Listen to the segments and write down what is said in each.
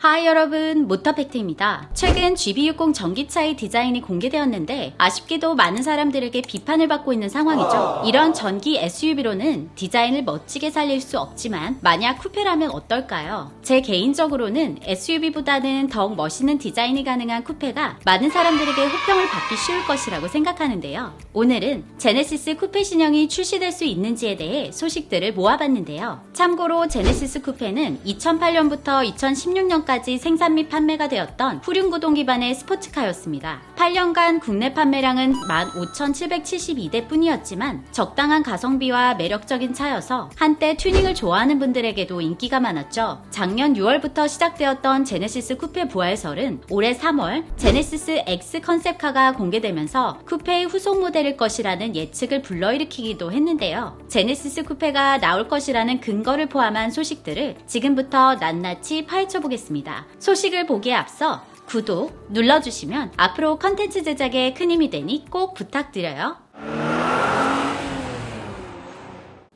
하이 여러분, 모터팩트입니다. 최근 GB60 전기차의 디자인이 공개되었는데 아쉽게도 많은 사람들에게 비판을 받고 있는 상황이죠. 이런 전기 SUV로는 디자인을 멋지게 살릴 수 없지만 만약 쿠페라면 어떨까요? 제 개인적으로는 SUV보다는 더욱 멋있는 디자인이 가능한 쿠페가 많은 사람들에게 호평을 받기 쉬울 것이라고 생각하는데요. 오늘은 제네시스 쿠페 신형이 출시될 수 있는지에 대해 소식들을 모아봤는데요. 참고로 제네시스 쿠페는 2008년부터 2016년까지 생산 및 판매가 되었던 후륜구동 기반의 스포츠카였습니다. 8년간 국내 판매량은 15,772대 뿐이었지만 적당한 가성비와 매력적인 차여서 한때 튜닝을 좋아하는 분들에게도 인기가 많았죠. 작년 6월부터 시작되었던 제네시스 쿠페 부활설은 올해 3월 제네시스 X 컨셉카가 공개되면서 쿠페의 후속 모델일 것이라는 예측을 불러일으키기도 했는데요. 제네시스 쿠페가 나올 것이라는 근거를 포함한 소식들을 지금부터 낱낱이 파헤쳐 보겠습니다. 소식을 보기에 앞서 구독 눌러주시면 앞으로 컨텐츠 제작에 큰 힘이 되니 꼭 부탁드려요.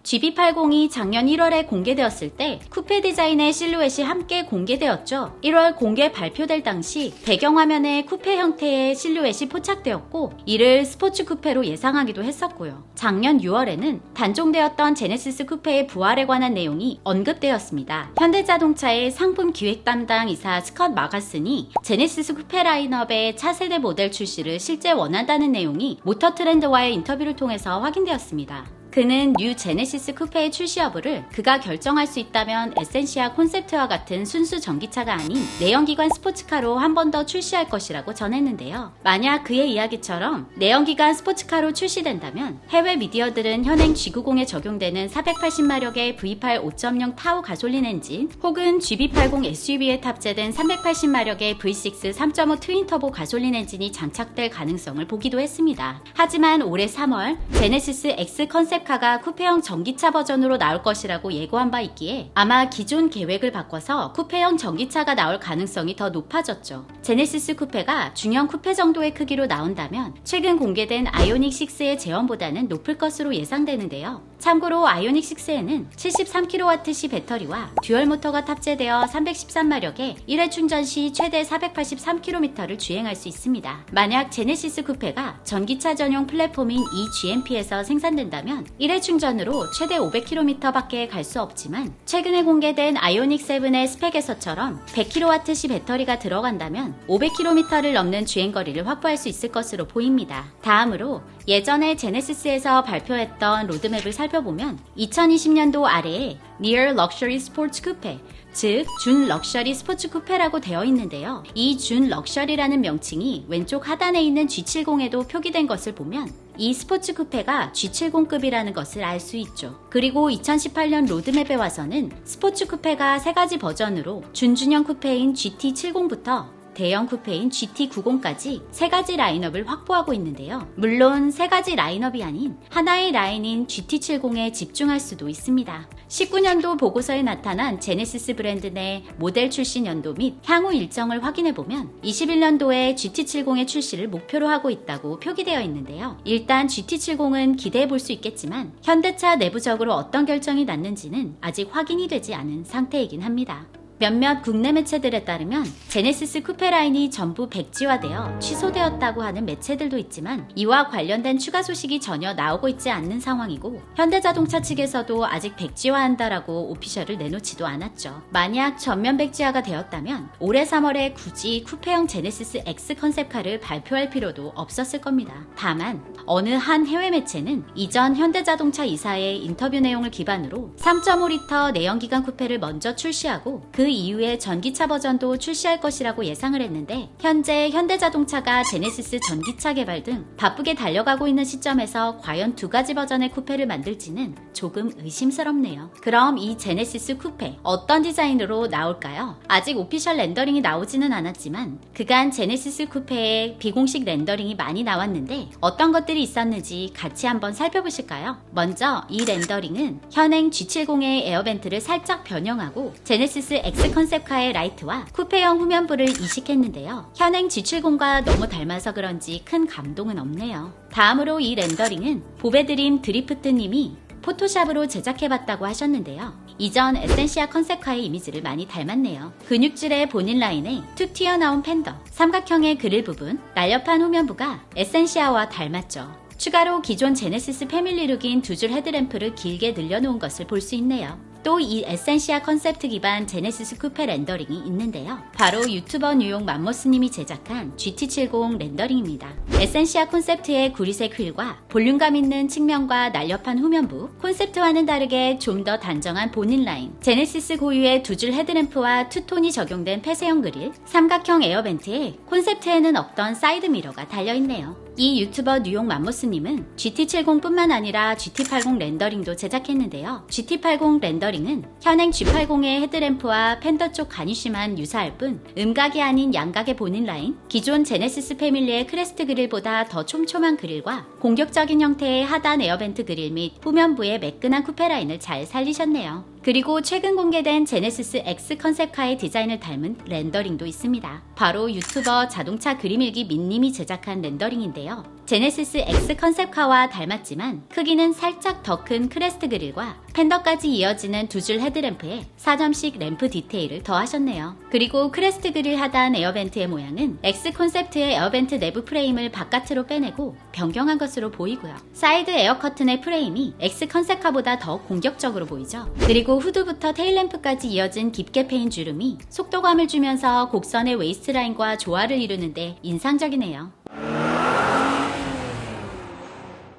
GB80이 작년 1월에 공개되었을 때 쿠페 디자인의 실루엣이 함께 공개되었죠. 1월 공개 발표될 당시 배경화면에 쿠페 형태의 실루엣이 포착되었고 이를 스포츠 쿠페로 예상하기도 했었고요. 작년 6월에는 단종되었던 제네시스 쿠페의 부활에 관한 내용이 언급되었습니다. 현대자동차의 상품 기획 담당 이사 스컷 마가슨이 제네시스 쿠페 라인업의 차세대 모델 출시를 실제 원한다는 내용이 모터트렌드와의 인터뷰를 통해서 확인되었습니다. 그는 뉴 제네시스 쿠페의 출시 여부를 그가 결정할 수 있다면 에센시아 콘셉트와 같은 순수 전기차가 아닌 내연기관 스포츠카로 한 번 더 출시할 것이라고 전했는데요. 만약 그의 이야기처럼 내연기관 스포츠카로 출시된다면 해외 미디어들은 현행 G90에 적용되는 480마력의 V8 5.0 타우 가솔린 엔진 혹은 GB80 SUV에 탑재된 380마력의 V6 3.5 트윈터보 가솔린 엔진이 장착될 가능성을 보기도 했습니다. 하지만 올해 3월 제네시스 X 컨셉 카가 쿠페형 전기차 버전으로 나올 것이라고 예고한 바 있기에 아마 기존 계획을 바꿔서 쿠페형 전기차가 나올 가능성이 더 높아졌죠. 제네시스 쿠페가 중형 쿠페 정도의 크기로 나온다면 최근 공개된 아이오닉 6의 재원보다는 높을 것으로 예상되는데요. 참고로 아이오닉 6에는 73kWh 배터리와 듀얼 모터가 탑재되어 313마력에 1회 충전 시 최대 483km를 주행할 수 있습니다. 만약 제네시스 쿠페가 전기차 전용 플랫폼인 eGMP에서 생산된다면 1회 충전으로 최대 500km 밖에 갈 수 없지만 최근에 공개된 아이오닉 7의 스펙에서처럼 100kWh 배터리가 들어간다면 500km를 넘는 주행거리를 확보할 수 있을 것으로 보입니다. 다음으로 예전에 제네시스에서 발표했던 로드맵을 살펴보면 2020년도 아래에 Near Luxury Sports Coupe, 즉 준 럭셔리 스포츠 쿠페라고 되어 있는데요. 이 준 럭셔리라는 명칭이 왼쪽 하단에 있는 G70에도 표기된 것을 보면 이 스포츠 쿠페가 G70급이라는 것을 알 수 있죠. 그리고 2018년 로드맵에 와서는 스포츠 쿠페가 3가지 버전으로 준준형 쿠페인 GT70부터 대형 쿠페인 GT90까지 3가지 라인업을 확보하고 있는데요. 물론 3가지 라인업이 아닌 하나의 라인인 GT70에 집중할 수도 있습니다. 19년도 보고서에 나타난 제네시스 브랜드 내 모델 출시 연도 및 향후 일정을 확인해보면 21년도에 GT70의 출시를 목표로 하고 있다고 표기되어 있는데요. 일단 GT70은 기대해볼 수 있겠지만 현대차 내부적으로 어떤 결정이 났는지는 아직 확인이 되지 않은 상태이긴 합니다. 몇몇 국내 매체들에 따르면 제네시스 쿠페 라인이 전부 백지화되어 취소되었다고 하는 매체들도 있지만 이와 관련된 추가 소식이 전혀 나오고 있지 않는 상황이고 현대자동차 측에서도 아직 백지화한다라고 오피셜을 내놓지도 않았죠. 만약 전면 백지화가 되었다면 올해 3월에 굳이 쿠페형 제네시스 X 컨셉카를 발표할 필요도 없었을 겁니다. 다만 어느 한 해외 매체는 이전 현대자동차 이사의 인터뷰 내용을 기반으로 3.5L 내연기관 쿠페를 먼저 출시하고 그 이후에 전기차 버전도 출시할 것이라고 예상을 했는데 현재 현대자동차가 제네시스 전기차 개발 등 바쁘게 달려가고 있는 시점에서 과연 2가지 버전의 쿠페를 만들지는 조금 의심스럽네요. 그럼 이 제네시스 쿠페 어떤 디자인으로 나올까요? 아직 오피셜 렌더링이 나오지는 않았지만 그간 제네시스 쿠페의 비공식 렌더링이 많이 나왔는데 어떤 것들이 있었는지 같이 한번 살펴보실까요? 먼저 이 렌더링은 현행 G70의 에어벤트를 살짝 변형하고 제네시스 X 컨셉카의 라이트와 쿠페형 후면부를 이식했는데요. 현행 G70과 너무 닮아서 그런지 큰 감동은 없네요. 다음으로 이 렌더링은 보베드림 드리프트님이 포토샵으로 제작해봤다고 하셨는데요. 이전 에센시아 컨셉카의 이미지를 많이 닮았네요. 근육질의 본인 라인에 툭 튀어나온 팬더, 삼각형의 그릴 부분, 날렵한 후면부가 에센시아와 닮았죠. 추가로 기존 제네시스 패밀리룩인 두 줄 헤드램프를 길게 늘려놓은 것을 볼 수 있네요. 또 이 에센시아 컨셉트 기반 제네시스 쿠페 렌더링이 있는데요. 바로 유튜버 뉴욕 맘모스님이 제작한 GT70 렌더링입니다. 에센시아 콘셉트의 구리색 휠과 볼륨감 있는 측면과 날렵한 후면부, 콘셉트와는 다르게 좀 더 단정한 본인 라인, 제네시스 고유의 두 줄 헤드램프와 투톤이 적용된 폐쇄형 그릴, 삼각형 에어벤트에 콘셉트에는 없던 사이드 미러가 달려있네요. 이 유튜버 뉴욕 맘모스님은 GT70뿐만 아니라 GT80 렌더링도 제작했는데요. GT80 렌더링은 현행 G80의 헤드램프와 팬더 쪽 가니쉬만 유사할 뿐 음각이 아닌 양각의 본인 라인, 기존 제네시스 패밀리의 크레스트 그릴보다 더 촘촘한 그릴과 공격적인 형태의 하단 에어벤트 그릴 및 후면부의 매끈한 쿠페 라인을 잘 살리셨네요. 그리고 최근 공개된 제네시스 X 컨셉카의 디자인을 닮은 렌더링도 있습니다. 바로 유튜버 자동차 그림일기 민님이 제작한 렌더링인데요. 제네시스 X 컨셉카와 닮았지만 크기는 살짝 더 큰 크레스트 그릴과 팬더까지 이어지는 두 줄 헤드램프에 4점씩 램프 디테일을 더하셨네요. 그리고 크레스트 그릴 하단 에어벤트의 모양은 X 콘셉트의 에어벤트 내부 프레임을 바깥으로 빼내고 변경한 것으로 보이고요. 사이드 에어 커튼의 프레임이 X 컨셉카보다 더 공격적으로 보이죠. 그리고 후드부터 테일램프까지 이어진 깊게 패인 주름이 속도감을 주면서 곡선의 웨이스트라인과 조화를 이루는데 인상적이네요.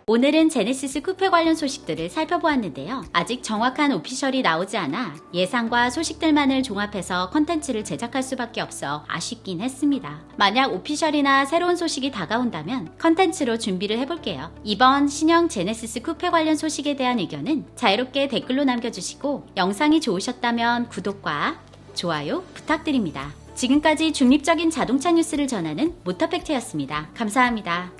오늘은 제네시스 쿠페 관련 소식들을 살펴보았는데요. 아직 정확한 오피셜이 나오지 않아 예상과 소식들만을 종합해서 컨텐츠를 제작할 수밖에 없어 아쉽긴 했습니다. 만약 오피셜이나 새로운 소식이 다가온다면 컨텐츠로 준비를 해볼게요. 이번 신형 제네시스 쿠페 관련 소식에 대한 의견은 자유롭게 댓글로 남겨주시고 영상이 좋으셨다면 구독과 좋아요 부탁드립니다. 지금까지 중립적인 자동차 뉴스를 전하는 모터팩트였습니다. 감사합니다.